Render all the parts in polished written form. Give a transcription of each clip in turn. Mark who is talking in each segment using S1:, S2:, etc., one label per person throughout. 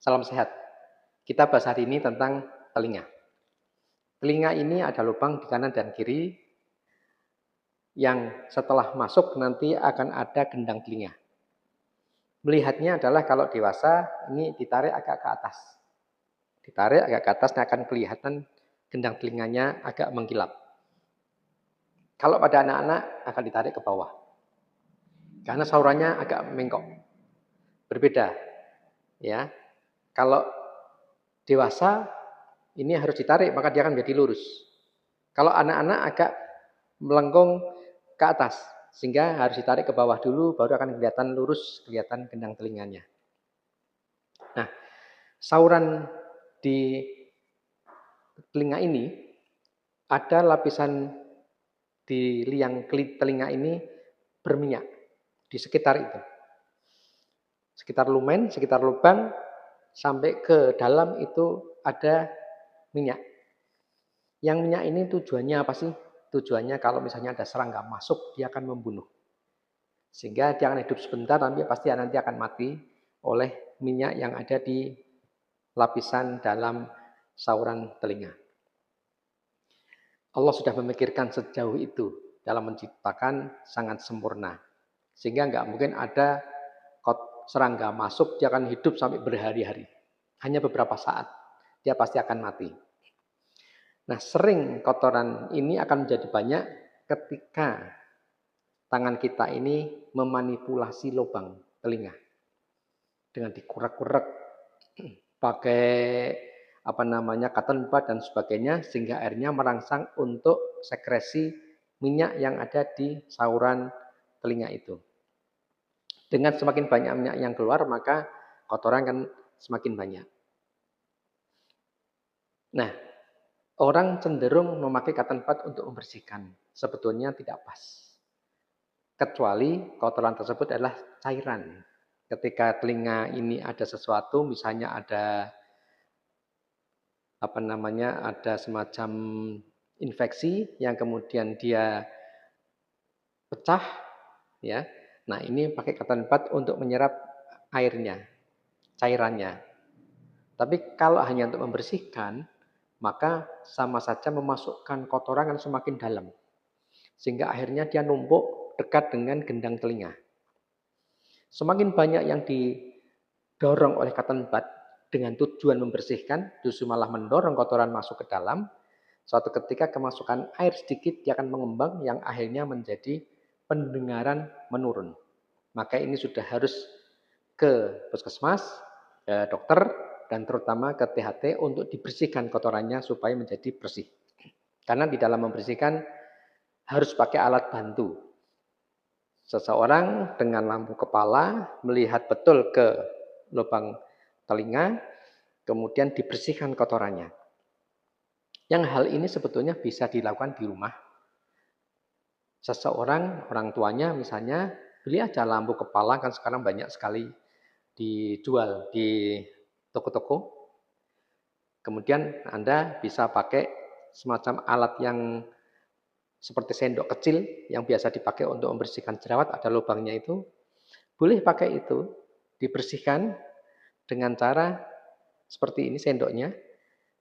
S1: Salam sehat. Kita bahas hari ini tentang telinga. Telinga ini ada lubang di kanan dan kiri yang setelah masuk nanti akan ada gendang telinga. Melihatnya adalah kalau dewasa ini ditarik agak ke atas. Ditarik agak ke atas akan kelihatan gendang telinganya agak mengkilap. Kalau pada anak-anak akan ditarik ke bawah. Karena salurannya agak mengkok. Berbeda. Ya. Kalau dewasa ini harus ditarik maka dia akan menjadi lurus. Kalau anak-anak agak melengkung ke atas sehingga harus ditarik ke bawah dulu baru akan kelihatan lurus, kelihatan gendang telinganya. Nah, saluran di telinga ini ada lapisan di liang telinga ini berminyak di sekitar itu. Sekitar lumen, sekitar lubang sampai ke dalam itu ada minyak. Yang minyak ini tujuannya apa sih? Tujuannya kalau misalnya ada serangga masuk, dia akan membunuh. Sehingga dia akan hidup sebentar, tapi pasti nanti akan mati oleh minyak yang ada di lapisan dalam saluran telinga. Allah sudah memikirkan sejauh itu dalam menciptakan sangat sempurna. Sehingga nggak mungkin ada serangga masuk, dia akan hidup sampai berhari-hari. Hanya beberapa saat, dia pasti akan mati. Nah, sering kotoran ini akan menjadi banyak ketika tangan kita ini memanipulasi lubang telinga. Dengan dikurek-kurek pakai cotton bud dan sebagainya sehingga airnya merangsang untuk sekresi minyak yang ada di saluran telinga itu. Dengan semakin banyak minyak yang keluar maka kotoran akan semakin banyak. Nah, orang cenderung memakai cotton bud untuk membersihkan. Sebetulnya tidak pas. Kecuali kotoran tersebut adalah cairan. Ketika telinga ini ada sesuatu, misalnya ada ada semacam infeksi yang kemudian dia pecah, ya. Nah, ini pakai cotton bud untuk menyerap airnya, cairannya. Tapi kalau hanya untuk membersihkan, maka sama saja memasukkan kotoran yang semakin dalam. Sehingga akhirnya dia numpuk dekat dengan gendang telinga. Semakin banyak yang didorong oleh cotton bud dengan tujuan membersihkan, justru malah mendorong kotoran masuk ke dalam. Suatu ketika kemasukan air sedikit, dia akan mengembang yang akhirnya menjadi pendengaran menurun. Maka ini sudah harus ke puskesmas, ke dokter, dan terutama ke THT untuk dibersihkan kotorannya supaya menjadi bersih. Karena di dalam membersihkan harus pakai alat bantu. Seseorang dengan lampu kepala melihat betul ke lubang telinga, kemudian dibersihkan kotorannya. Yang hal ini sebetulnya bisa dilakukan di rumah. Seseorang, orang tuanya misalnya, beli aja lampu kepala, kan sekarang banyak sekali dijual di toko-toko. Kemudian Anda bisa pakai semacam alat yang seperti sendok kecil yang biasa dipakai untuk membersihkan jerawat, ada lubangnya itu. Boleh pakai itu, dibersihkan dengan cara seperti ini sendoknya.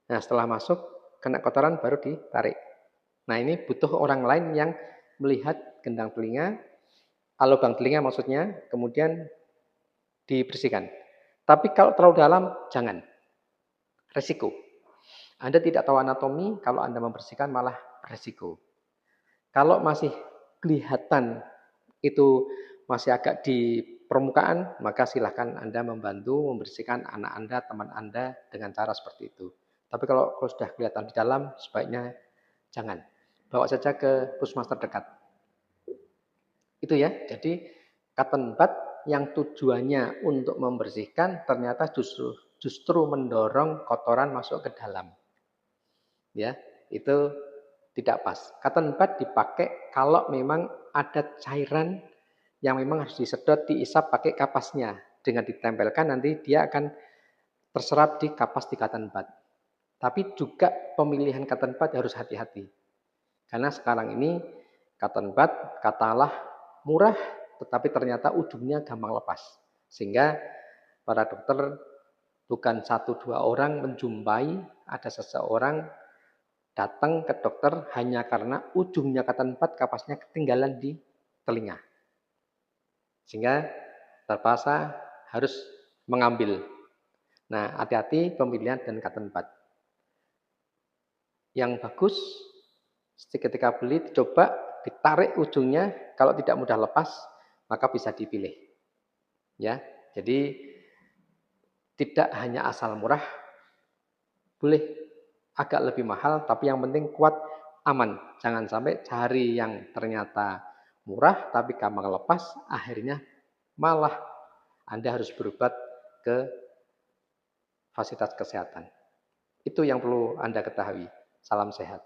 S1: Nah, setelah masuk, kena kotoran baru ditarik. Nah, ini butuh orang lain yang melihat gendang telinga, lubang telinga maksudnya, kemudian dibersihkan. Tapi kalau terlalu dalam, jangan. Resiko. Anda tidak tahu anatomi, kalau Anda membersihkan malah resiko. Kalau masih kelihatan itu masih agak di permukaan, maka silahkan Anda membantu membersihkan anak Anda, teman Anda dengan cara seperti itu. Tapi kalau sudah kelihatan di dalam, sebaiknya jangan. Bawa saja ke puskesmas terdekat. Itu ya, jadi cotton bud yang tujuannya untuk membersihkan ternyata justru mendorong kotoran masuk ke dalam. Ya, itu tidak pas. Cotton bud dipakai kalau memang ada cairan yang memang harus disedot, diisap pakai kapasnya. Dengan ditempelkan nanti dia akan terserap di kapas di cotton bud. Tapi juga pemilihan cotton bud harus hati-hati. Karena sekarang ini cotton bud katalah murah, tetapi ternyata ujungnya gampang lepas. Sehingga para dokter Bukan 1-2 orang menjumpai ada seseorang datang ke dokter hanya karena ujungnya kata 4 kapasnya ketinggalan di telinga. Sehingga terpaksa harus mengambil. Nah, hati-hati pemilihan dan kata 4. Yang bagus ketika beli dicoba ditarik ujungnya, kalau tidak mudah lepas maka bisa dipilih. Ya. Jadi tidak hanya asal murah, boleh agak lebih mahal, tapi yang penting kuat, aman. Jangan sampai cari yang ternyata murah, tapi gampang lepas, akhirnya malah Anda harus berobat ke fasilitas kesehatan. Itu yang perlu Anda ketahui. Salam sehat.